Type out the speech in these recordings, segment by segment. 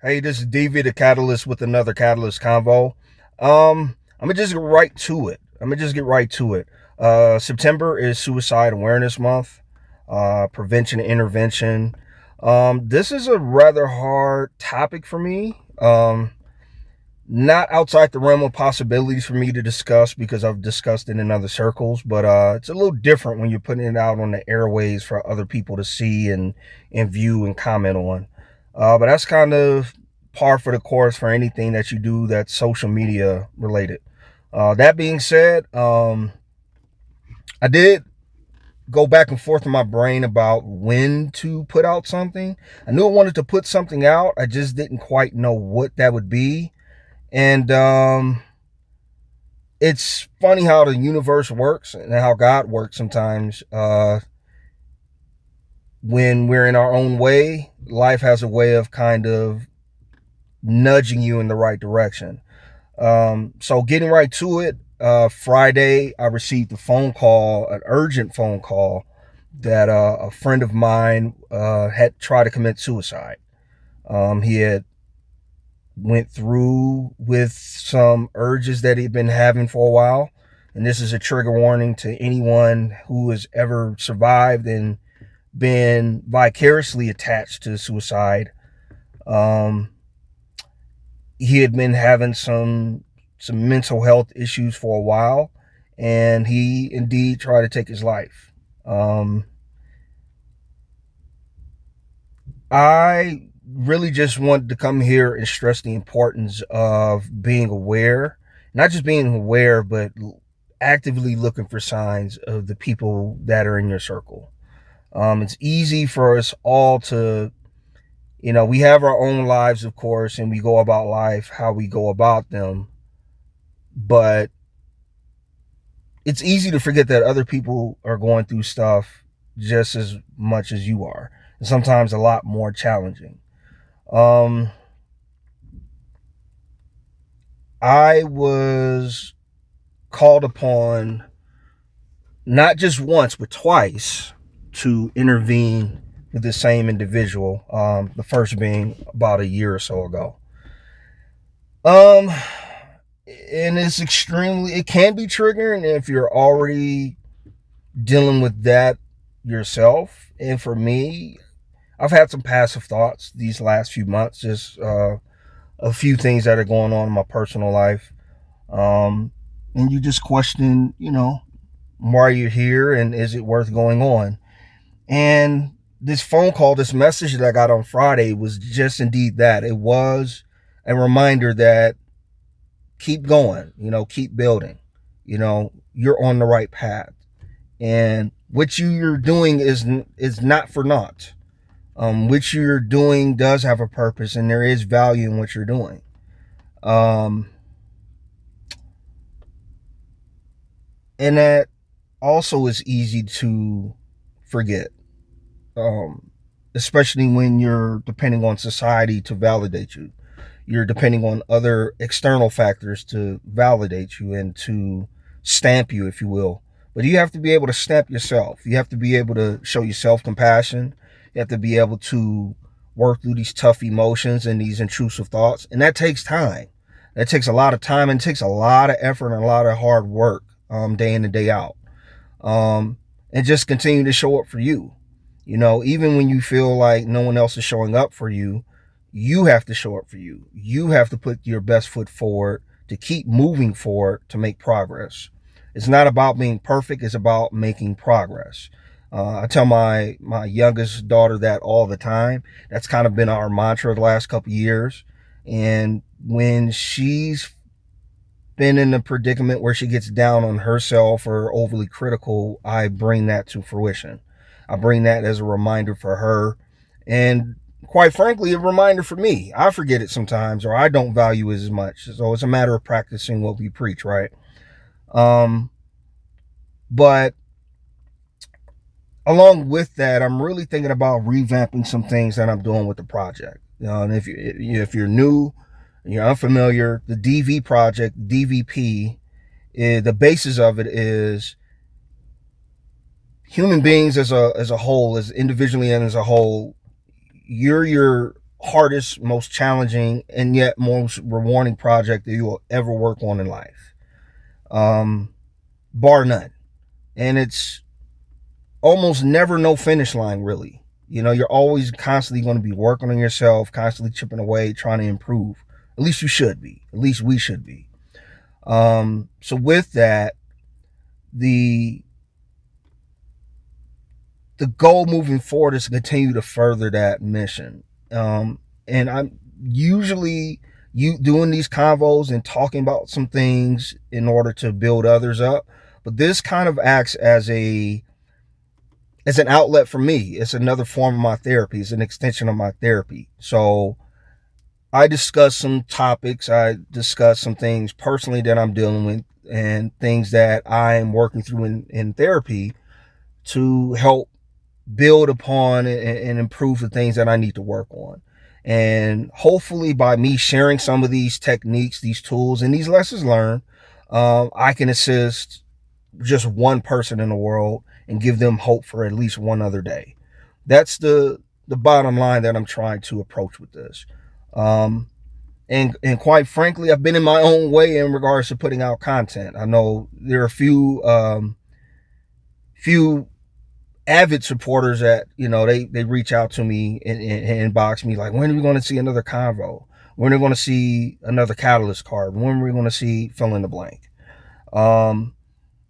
Hey, this is DV the Catalyst with another Catalyst Convo. I'm gonna just get right to it. September is Suicide Awareness Month, prevention and intervention. This is a rather hard topic for me. Not outside the realm of possibilities for me to discuss because I've discussed it in other circles, but it's a little different when you're putting it out on the airways for other people to see and view and comment on. But that's kind of par for the course for anything that you do that's social media related. That being said, I did go back and forth in my brain about when to put out something. I knew I wanted to put something out. I just didn't quite know what that would be. And it's funny how the universe works and how God works sometimes. When we're in our own way, life has a way of kind of nudging you in the right direction. So getting right to it, Friday, I received a phone call, an urgent phone call that a friend of mine had tried to commit suicide. He had went through with some urges that he'd been having for a while. And this is a trigger warning to anyone who has ever survived and been vicariously attached to suicide. Um, he had been having some mental health issues for a while, and he indeed tried to take his life. I really just wanted to come here and stress the importance of being aware, not just being aware, but actively looking for signs of the people that are in your circle. It's easy for us all to, we have our own lives, of course, and we go about life how we go about them. But it's easy to forget that other people are going through stuff just as much as you are, and sometimes a lot more challenging. Um, I was called upon not just once, but twice to intervene with the same individual. The first being about a year or so ago. Um, and it can be triggering if you're already dealing with that yourself. And for me, I've had some passive thoughts these last few months, just a few things that are going on in my personal life. Um, and you just question, why you're here and is it worth going on? And this phone call, this message that I got on Friday was just indeed that. It was a reminder that keep going, keep building, you're on the right path. And what you're doing is not for naught. What you're doing does have a purpose and there is value in what you're doing. Um, and that also is easy to forget, um, especially when you're depending on society to validate you. You're depending on other external factors to validate you and to stamp you, if you will. But you have to be able to stamp yourself. You have to be able to show yourself compassion. You have to be able to work through these tough emotions and these intrusive thoughts. And that takes time. That takes a lot of time and takes a lot of effort and a lot of hard work, day in and day out. Um, and just continue to show up for you. Even when you feel like no one else is showing up for you, you have to show up for you. You have to put your best foot forward to keep moving forward to make progress. It's not about being perfect. It's about making progress. I tell my youngest daughter that all the time. That's kind of been our mantra the last couple of years. And when she's been in a predicament where she gets down on herself or overly critical, I bring that to fruition. I bring that as a reminder for her. And quite frankly, a reminder for me. I forget it sometimes or I don't value it as much. So it's a matter of practicing what we preach, right? Um, but along with that, I'm really thinking about revamping some things that I'm doing with the project. And if you're new, you're unfamiliar, the DV project, DVP, the basis of it is human beings as a whole, as individually and as a whole. You're your hardest, most challenging, and yet most rewarding project that you will ever work on in life, bar none. And it's almost never no finish line, really. You're always constantly going to be working on yourself, constantly chipping away, trying to improve. At least you should be. At least we should be. So with that, the the goal moving forward is to continue to further that mission. And I'm usually doing these convos and talking about some things in order to build others up. But this kind of acts as an outlet for me. It's another form of my therapy. It's an extension of my therapy. So I discuss some topics. I discuss some things personally that I'm dealing with and things that I'm working through in therapy to help build upon and improve the things that I need to work on. And hopefully by me sharing some of these techniques, these tools, and these lessons learned, I can assist just one person in the world and give them hope for at least one other day. That's the bottom line that I'm trying to approach with this. And quite frankly, I've been in my own way in regards to putting out content. I know there are a few avid supporters that they reach out to me and inbox me like, when are we going to see another convo? When are we going to see another catalyst card? When are we going to see fill in the blank?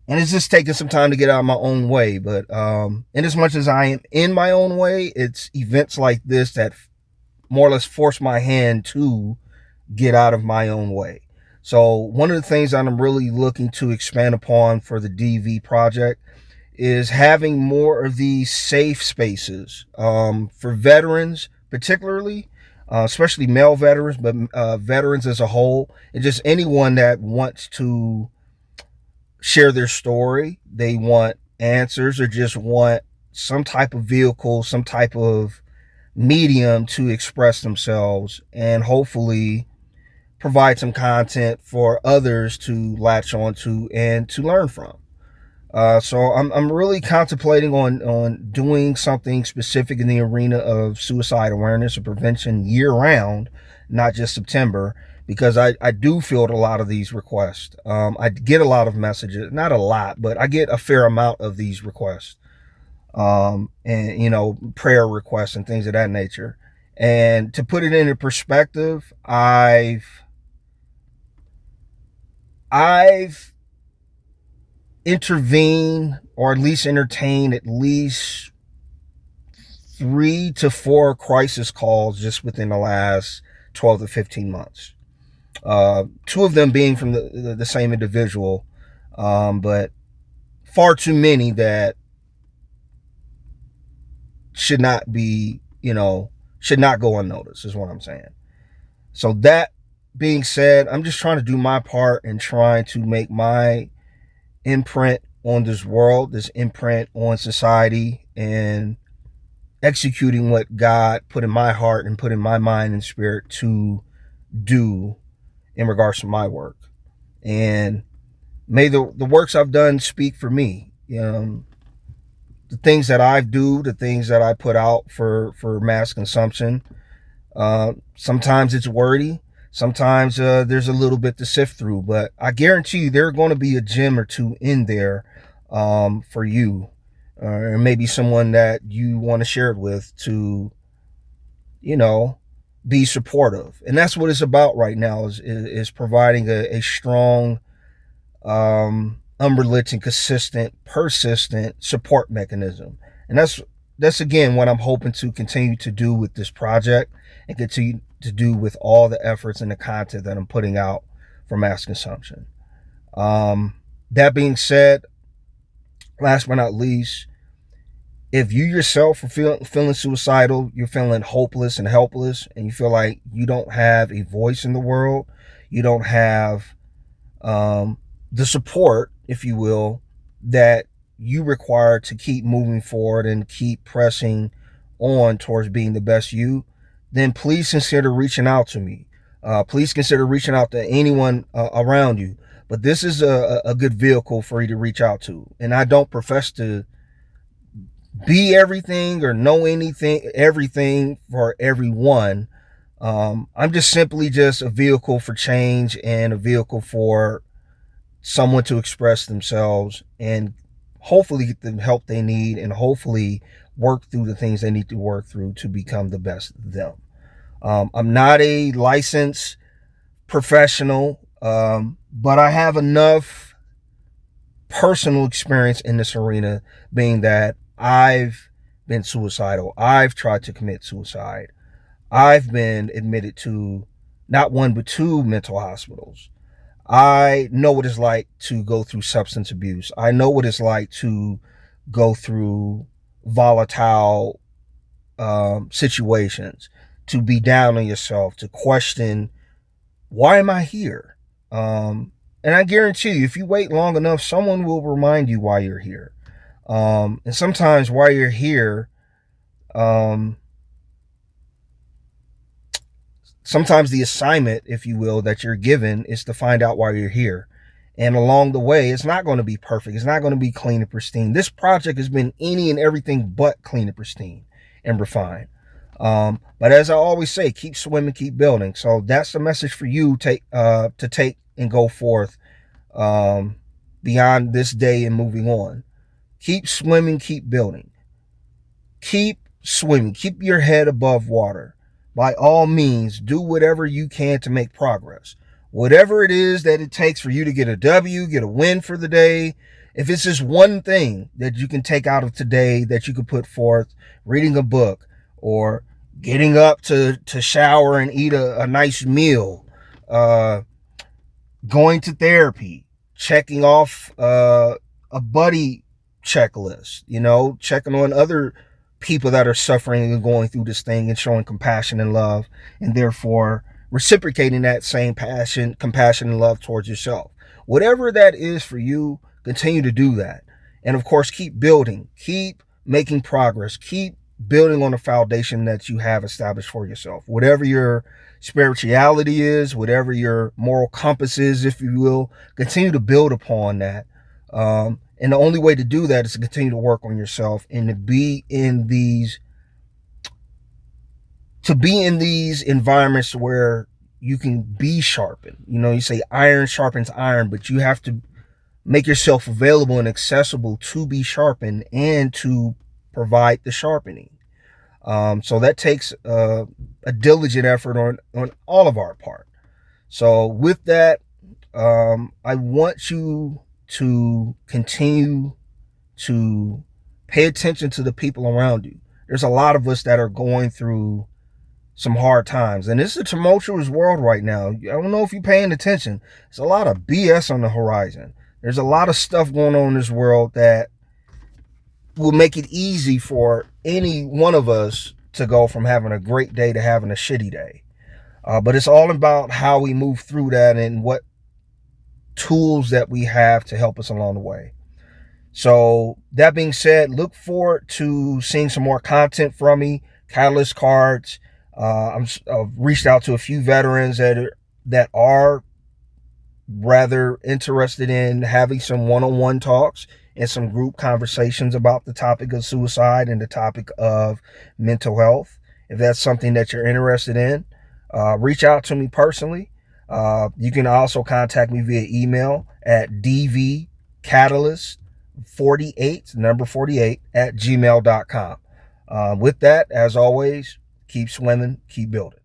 And it's just taking some time to get out of my own way. But in as much as I am in my own way, it's events like this that more or less force my hand to get out of my own way. So one of the things that I'm really looking to expand upon for the DV project is having more of these safe spaces for veterans, particularly, especially male veterans, but veterans as a whole, and just anyone that wants to share their story. They want answers or just want some type of vehicle, some type of medium to express themselves and hopefully provide some content for others to latch onto and to learn from. So I'm really contemplating on doing something specific in the arena of suicide awareness and prevention year round, not just September, because I do field a lot of these requests. I get a lot of messages, not a lot, but I get a fair amount of these requests, and prayer requests and things of that nature. And to put it into perspective, I've intervene or at least entertain at least 3 to 4 crisis calls just within the last 12 to 15 months. 2 of them being from the same individual, but far too many that should not go unnoticed is what I'm saying. So that being said, I'm just trying to do my part and trying to make my imprint on this world, this imprint on society, and executing what God put in my heart and put in my mind and spirit to do in regards to my work. And may the works I've done speak for me. The things that I do, the things that I put out for mass consumption. Sometimes it's wordy. Sometimes there's a little bit to sift through, but I guarantee you there are going to be a gem or two in there for you, or maybe someone that you want to share it with to, be supportive. And that's what it's about right now is providing a strong, unrelenting, consistent, persistent support mechanism. And that's again what I'm hoping to continue to do with this project and continue to do with all the efforts and the content that I'm putting out for mass consumption. That being said, last but not least, if you yourself are feeling suicidal, you're feeling hopeless and helpless, and you feel like you don't have a voice in the world, you don't have the support, if you will, that you require to keep moving forward and keep pressing on towards being the best you, then please consider reaching out to me. Please consider reaching out to anyone around you. But this is a good vehicle for you to reach out to. And I don't profess to be everything or know everything for everyone. I'm just simply just a vehicle for change and a vehicle for someone to express themselves and hopefully get the help they need and hopefully work through the things they need to work through to become the best them. I'm not a licensed professional, but I have enough personal experience in this arena, being that I've been suicidal. I've tried to commit suicide. I've been admitted to not one but two mental hospitals. I know what it's like to go through substance abuse. I know what it's like to go through volatile situations, to be down on yourself, to question, why am I here? And I guarantee you, if you wait long enough, someone will remind you why you're here. And sometimes while you're here, um, sometimes the assignment, if you will, that you're given is to find out why you're here. And along the way, it's not going to be perfect. It's not going to be clean and pristine. This project has been any and everything but clean and pristine and refined. But as I always say, keep swimming, keep building. So that's the message for you to take and go forth beyond this day and moving on. Keep swimming, keep building. Keep swimming. Keep your head above water. By all means, do whatever you can to make progress. Whatever it is that it takes for you to get a W, get a win for the day. If it's just one thing that you can take out of today that you could put forth, reading a book or getting up to shower and eat a nice meal, going to therapy, checking off a buddy checklist, checking on other people that are suffering and going through this thing and showing compassion and love, and therefore reciprocating that same passion, compassion, and love towards yourself. Whatever that is for you, continue to do that. And of course, keep building, keep making progress, keep building on the foundation that you have established for yourself. Whatever your spirituality is, whatever your moral compass is, if you will, continue to build upon that. And the only way to do that is to continue to work on yourself and to be in these environments where you can be sharpened. You say iron sharpens iron, but you have to make yourself available and accessible to be sharpened and to provide the sharpening. So that takes a diligent effort on all of our part. So with that, I want you to continue to pay attention to the people around you. There's a lot of us that are going through some hard times, and it's a tumultuous world right now. I don't know if you're paying attention. There's a lot of BS on the horizon. There's a lot of stuff going on in this world that will make it easy for any one of us to go from having a great day to having a shitty day. But it's all about how we move through that and what tools that we have to help us along the way. So that being said, look forward to seeing some more content from me, catalyst cards. I've reached out to a few veterans that are rather interested in having some one-on-one talks and some group conversations about the topic of suicide and the topic of mental health. If that's something that you're interested in, reach out to me personally. You can also contact me via email at dvcatalyst48, number 48, at gmail.com. With that, as always, keep swimming, keep building.